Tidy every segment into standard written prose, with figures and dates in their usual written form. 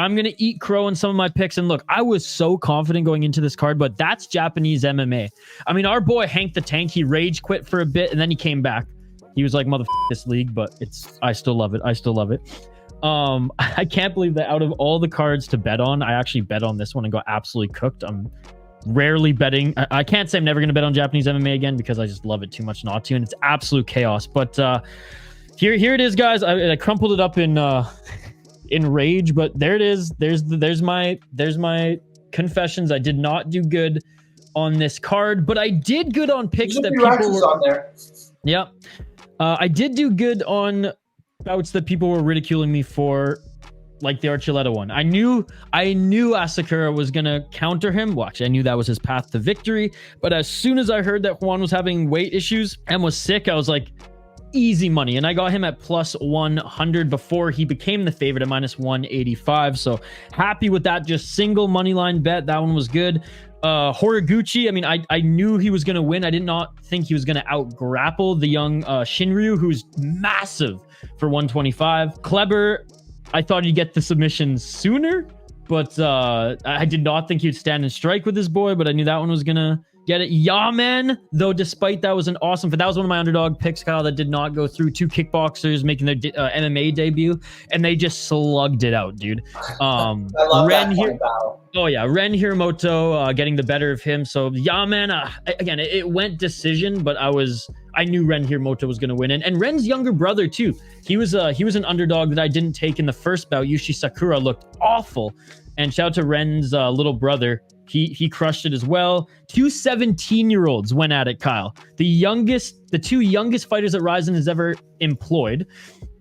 I'm going to eat crow in some of my picks. And look, I was so confident going into this card, but that's Japanese MMA. I mean, our boy Hank the Tank, he rage quit for a bit and then he came back. He was like, motherfucker this league, but I still love it. I still love it. I can't believe that out of all the cards to bet on, I actually bet on this one and got absolutely cooked. I'm rarely betting. I can't say I'm never going to bet on Japanese MMA again because I just love it too much not to, and it's absolute chaos. But here it is, guys. I crumpled it up in rage, but there it is. There's my confessions. I did not do good on this card, but I did good on picks that people were on there. Yeah. I did do good on bouts that people were ridiculing me for, like the Archuleta one. I knew Asakura was going to counter him. Well, actually, I knew that was his path to victory. But as soon as I heard that Juan was having weight issues and was sick, I was like, easy money. And I got him at plus 100 before he became the favorite at minus 185. So happy with that. Just single money line bet. That one was good. Horiguchi, I mean, I knew he was going to win. I did not think he was going to out-grapple the young Shinryu, who's massive for 125. Kleber, I thought he'd get the submission sooner, but I did not think he'd stand and strike with his boy, but I knew that one was going to get it. Yeah, man, though, despite that was an awesome fit. That was one of my underdog picks, Kyle, that did not go through. Two kickboxers making their MMA debut, and they just slugged it out, dude. I love that battle. Oh, yeah. Ren Hiramoto getting the better of him. So, yeah, man, again, it went decision, but I knew Ren Hiramoto was going to win. And Ren's younger brother, too. He was an underdog that I didn't take in the first bout. Yushi Sakura looked awful. And shout out to Ren's little brother. He crushed it as well. Two 17-year-olds went at it, Kyle. The two youngest fighters that RIZIN has ever employed.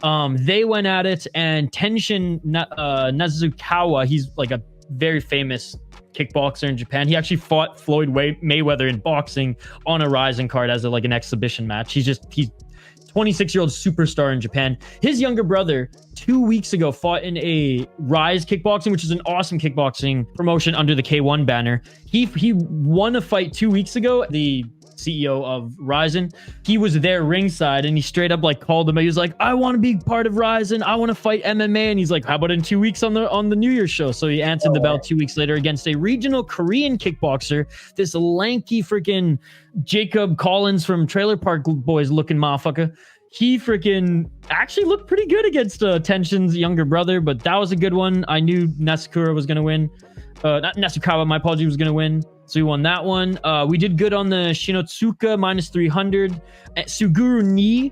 They went at it, and Tenshin Nazukawa, he's like a very famous kickboxer in Japan. He actually fought Floyd Mayweather in boxing on a RIZIN card as an exhibition match. He's 26-year-old superstar in Japan. His younger brother 2 weeks ago fought in a Rise Kickboxing, which is an awesome kickboxing promotion under the K1 banner. He won a fight 2 weeks ago. The CEO of RIZIN, he was there ringside, and he straight up called him. He was like, I want to be part of RIZIN. I want to fight MMA. And he's like, how about in 2 weeks on the New Year's show? So he answered the bell 2 weeks later against a regional Korean kickboxer, this lanky freaking Jacob Collins from Trailer Park Boys looking motherfucker. He freaking actually looked pretty good against Tenshin's younger brother, but that was a good one. I knew Nasakura was going to win. Not Nasukawa, my apology, was going to win. So we won that one. We did good on the Shinotsuka, minus 300. Suguru Ni,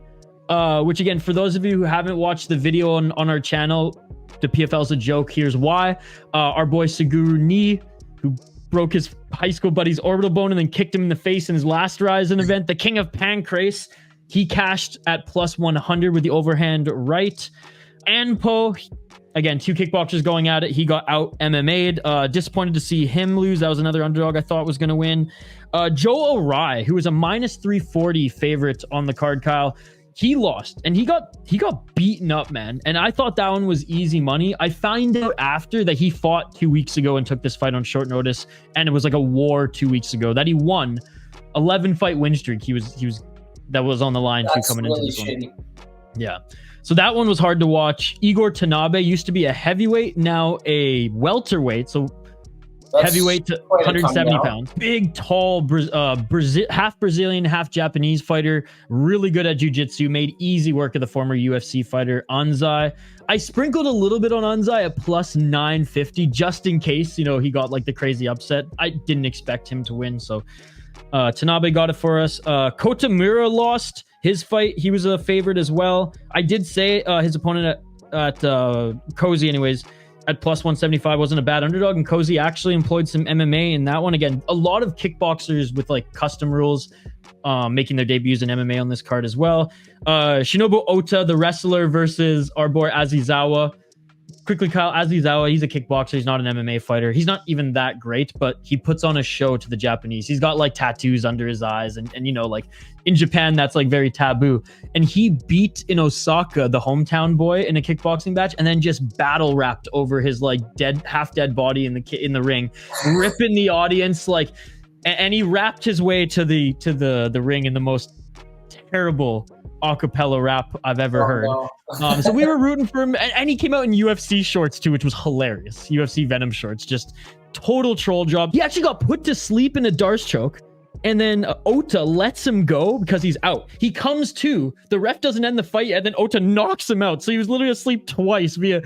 which again, for those of you who haven't watched the video on our channel, the PFL's a joke. Here's why. Our boy Suguru Ni, who broke his high school buddy's orbital bone and then kicked him in the face in his last RIZIN event, the king of Pancrase, he cashed at plus 100 with the overhand right. Anpo, again, two kickboxers going at it. He got out MMA'd. Disappointed to see him lose. That was another underdog I thought was going to win. Joe Orai, who was a minus 340 favorite on the card, Kyle, he lost and he got beaten up, man. And I thought that one was easy money. I found out after that he fought 2 weeks ago and took this fight on short notice, and it was like a war 2 weeks ago that he won 11 fight win streak. He was that was on the line too coming really into this shitty one. Yeah. So that one was hard to watch. Igor Tanabe used to be a heavyweight, now a welterweight. So that's heavyweight to 170 pounds. Big, tall, half Brazilian, half Japanese fighter. Really good at jiu-jitsu. Made easy work of the former UFC fighter, Anzai. I sprinkled a little bit on Anzai at plus 950, just in case, he got the crazy upset. I didn't expect him to win, so Tanabe got it for us. Kotamura lost his fight. He was a favorite as well. I did say his opponent at Cozy, anyways, at plus 175 wasn't a bad underdog, and Cozy actually employed some MMA in that one. Again, a lot of kickboxers with custom rules making their debuts in MMA on this card as well. Shinobu Ota, the wrestler, versus our boy Azizawa. Quickly, Kyle, Azizawa, he's a kickboxer. He's not an MMA fighter. He's not even that great, but he puts on a show to the Japanese. He's got tattoos under his eyes, and in Japan, that's very taboo. And he beat in Osaka the hometown boy in a kickboxing match, and then just battle rapped over his half dead body in the ring, ripping the audience and he rapped his way to the ring in the most terrible acapella rap I've ever heard. No. So we were rooting for him, and he came out in UFC shorts too, which was hilarious. UFC Venom shorts, just total troll job. He actually got put to sleep in a Darce choke, and then Ota lets him go because he's out. He comes to, the ref doesn't end the fight, and then Ota knocks him out. So he was literally asleep twice via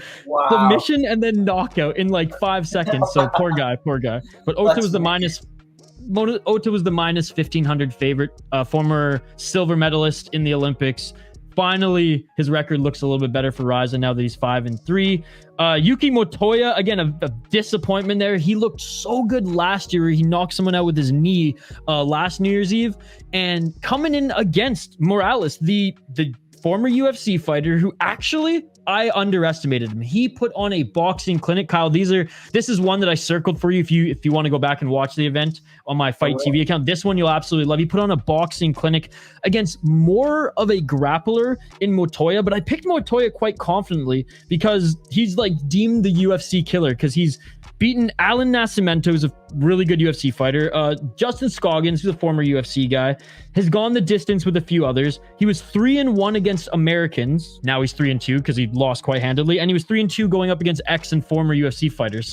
submission and then knockout in like 5 seconds. So poor guy. But Ota was the minus 1,500 favorite, former silver medalist in the Olympics. Finally, his record looks a little bit better for RIZIN now that he's 5-3. Yuki Motoya, again, a disappointment there. He looked so good last year. He knocked someone out with his knee last New Year's Eve. And coming in against Morales, the former UFC fighter who actually, I underestimated him. He put on a boxing clinic. Kyle, this is one that I circled for you if you want to go back and watch the event on my Fight TV account. This one you'll absolutely love. He put on a boxing clinic against more of a grappler in Motoya, but I picked Motoya quite confidently because he's like deemed the UFC killer because he's beaten Alan Nascimento, who's a really good UFC fighter. Justin Scoggins, who's a former UFC guy, has gone the distance with a few others. He was 3-1 against Americans. Now he's 3-2 because he lost quite handily. And he was 3-2 going up against ex and former UFC fighters.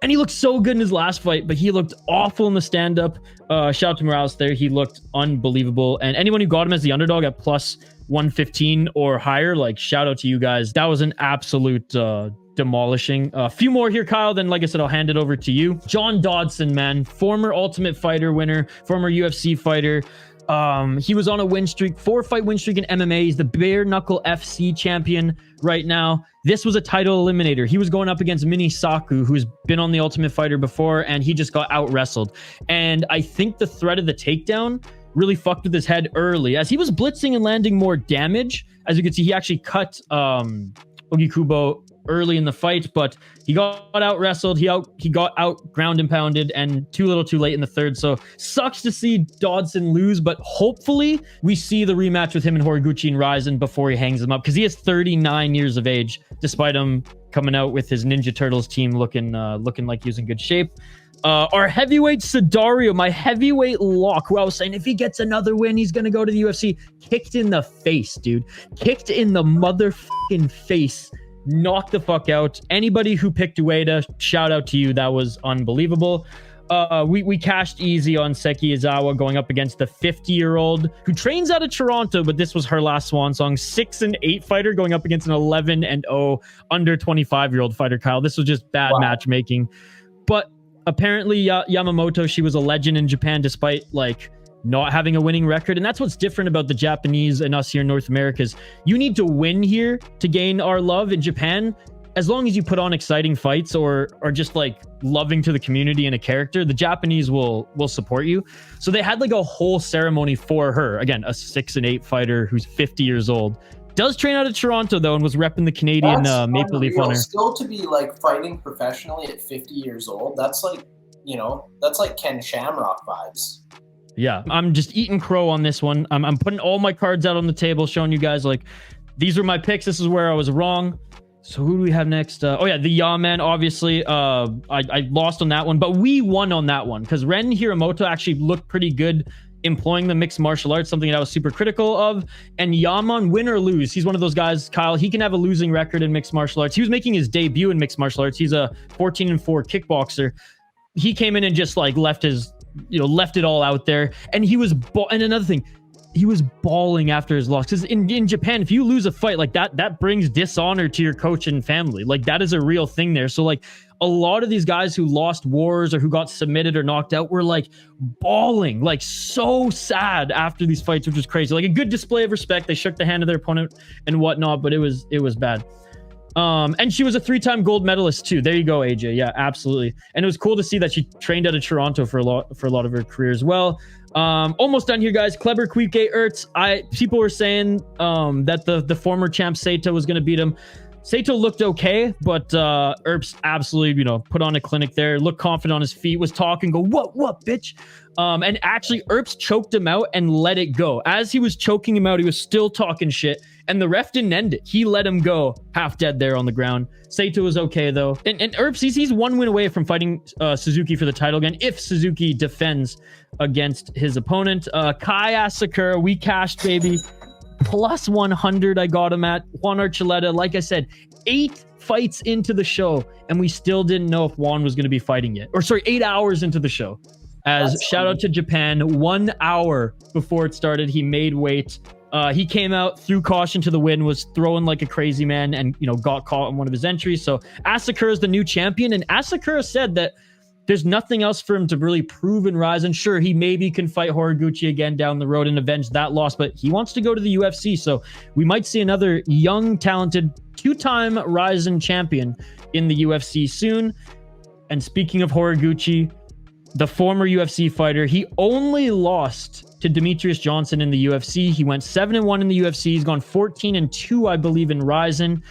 And he looked so good in his last fight, but he looked awful in the stand-up. Shout out to Morales there. He looked unbelievable. And anyone who got him as the underdog at plus 115 or higher, like, shout out to you guys. That was an absolute demolishing. A few more here, Kyle, then like I said, I'll hand it over to you. John Dodson, man, former Ultimate Fighter winner, former UFC fighter. He was on a win streak, 4-fight win streak in MMA. He's the bare knuckle FC champion right now. This was a title eliminator. He was going up against Mini Saku, who's been on the Ultimate Fighter before, and he just got out wrestled. And I think the threat of the takedown really fucked with his head early as he was blitzing and landing more damage. As you can see, he actually cut Ogikubo early in the fight, but he got out wrestled. He got out ground and pounded, and too little too late in the third. So sucks to see Dodson lose, but hopefully we see the rematch with him and Horiguchi and RIZIN before he hangs him up, because he is 39 years of age, despite him coming out with his Ninja Turtles team looking like he was in good shape. Our heavyweight Sudario, my heavyweight lock, who I was saying if he gets another win, he's going to go to the UFC, kicked in the face, dude. Kicked in the motherfucking face. Knocked the fuck out. Anybody who picked Ueda, shout out to you. That was unbelievable. We cashed easy on Seki Izawa going up against the 50-year-old who trains out of Toronto, but this was her last swan song. 6-8 fighter going up against an 11-0 under 25-year-old fighter, Kyle. This was just bad matchmaking. But apparently Yamamoto, she was a legend in Japan despite like not having a winning record. And that's what's different about the Japanese and us here in North America is you need to win here to gain our love. In Japan, as long as you put on exciting fights or just like loving to the community and a character, the Japanese will support you. So they had like a whole ceremony for her. Again, a 6-8 fighter who's 50 years old. Does train out of Toronto though, and was repping the Canadian Maple Leaf Hunter. Still to be like fighting professionally at 50 years old, that's like, that's like Ken Shamrock vibes. Yeah, I'm just eating crow on this one. I'm putting all my cards out on the table, showing you guys like these were my picks. This is where I was wrong. So who do we have next? The Yaman, obviously. I lost on that one, but we won on that one because Ren Hiramoto actually looked pretty good employing the mixed martial arts, something that I was super critical of. And Yaman, win or lose, he's one of those guys, Kyle, he can have a losing record in mixed martial arts. He was making his debut in mixed martial arts. He's a 14-4 kickboxer. He came in and just like left it all out there. And he was, and another thing, he was bawling after his loss. Because in Japan, if you lose a fight like that brings dishonor to your coach and family. Like that is a real thing there. So like a lot of these guys who lost wars or who got submitted or knocked out were like bawling, like so sad after these fights, which was crazy. Like a good display of respect. They shook the hand of their opponent and whatnot, but it was bad. And she was a 3-time gold medalist too. There you go, AJ. Yeah, absolutely. And it was cool to see that she trained out of Toronto for a lot of her career as well. Almost done here, guys. Kleber, Koike, Erbst. People were saying that the former champ Saito was going to beat him. Saito looked okay, but Erbst absolutely, put on a clinic there. Looked confident on his feet. Was talking. Go what, bitch? And actually, Erbst choked him out and let it go. As he was choking him out, he was still talking shit. And the ref didn't end it. He let him go half dead there on the ground. Saito was okay, though. And Erbst, he's one win away from fighting Suzuki for the title again, if Suzuki defends against his opponent. Kai Asakura, we cashed, baby. plus 100 I got him at. Juan Archuleta, like I said, 8 fights into the show, and we still didn't know if Juan was going to be fighting yet. Or sorry, 8 hours into the show. As shout out to Japan, 1 hour before it started, he made weight. He came out, threw caution to the wind, was throwing like a crazy man, and got caught in one of his entries. So Asakura is the new champion, and Asakura said that there's nothing else for him to really prove in RIZIN. Sure, he maybe can fight Horiguchi again down the road and avenge that loss, but he wants to go to the UFC. So we might see another young, talented, 2-time RIZIN champion in the UFC soon. And speaking of Horiguchi, the former UFC fighter, he only lost to Demetrius Johnson in the UFC. He went 7-1 in the UFC. He's gone 14-2, I believe, in RIZIN.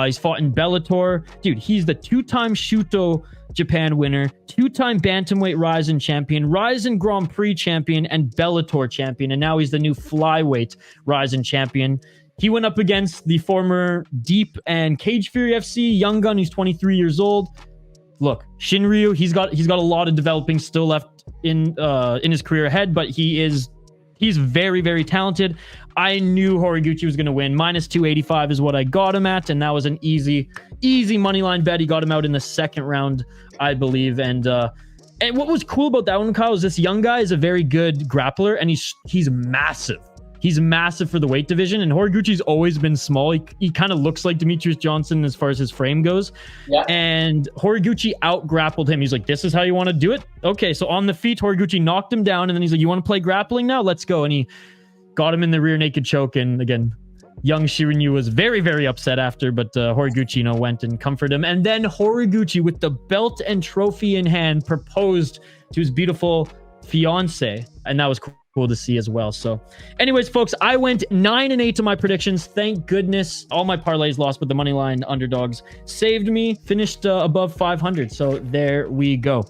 He's fought in Bellator. Dude, he's the 2-time Shuto Japan winner, 2-time bantamweight RIZIN champion, RIZIN Grand Prix champion, and Bellator champion. And now he's the new flyweight RIZIN champion. He went up against the former Deep and Cage Fury FC young gun, who's 23 years old. Look, Shinryu, he's got a lot of developing still left in his career ahead, but he's very, very talented. I knew Horiguchi was going to win. Minus 285 is what I got him at, and that was an easy money line bet. He got him out in the second round, I believe. And what was cool about that one, Kyle, is this young guy is a very good grappler, and he's massive. He's massive for the weight division, and Horiguchi's always been small. He kind of looks like Demetrius Johnson as far as his frame goes. Yeah. And Horiguchi out-grappled him. He's like, this is how you want to do it? Okay, so on the feet, Horiguchi knocked him down, and then he's like, you want to play grappling now? Let's go. And he got him in the rear naked choke, and again, young Shinryu was very, very upset after, but Horiguchi, went and comforted him. And then Horiguchi, with the belt and trophy in hand, proposed to his beautiful fiance, and that was cool to see as well. So anyways, folks, I went 9-8 to my predictions. Thank goodness. All my parlays lost, but the money line underdogs saved me. Finished above 500. So there we go.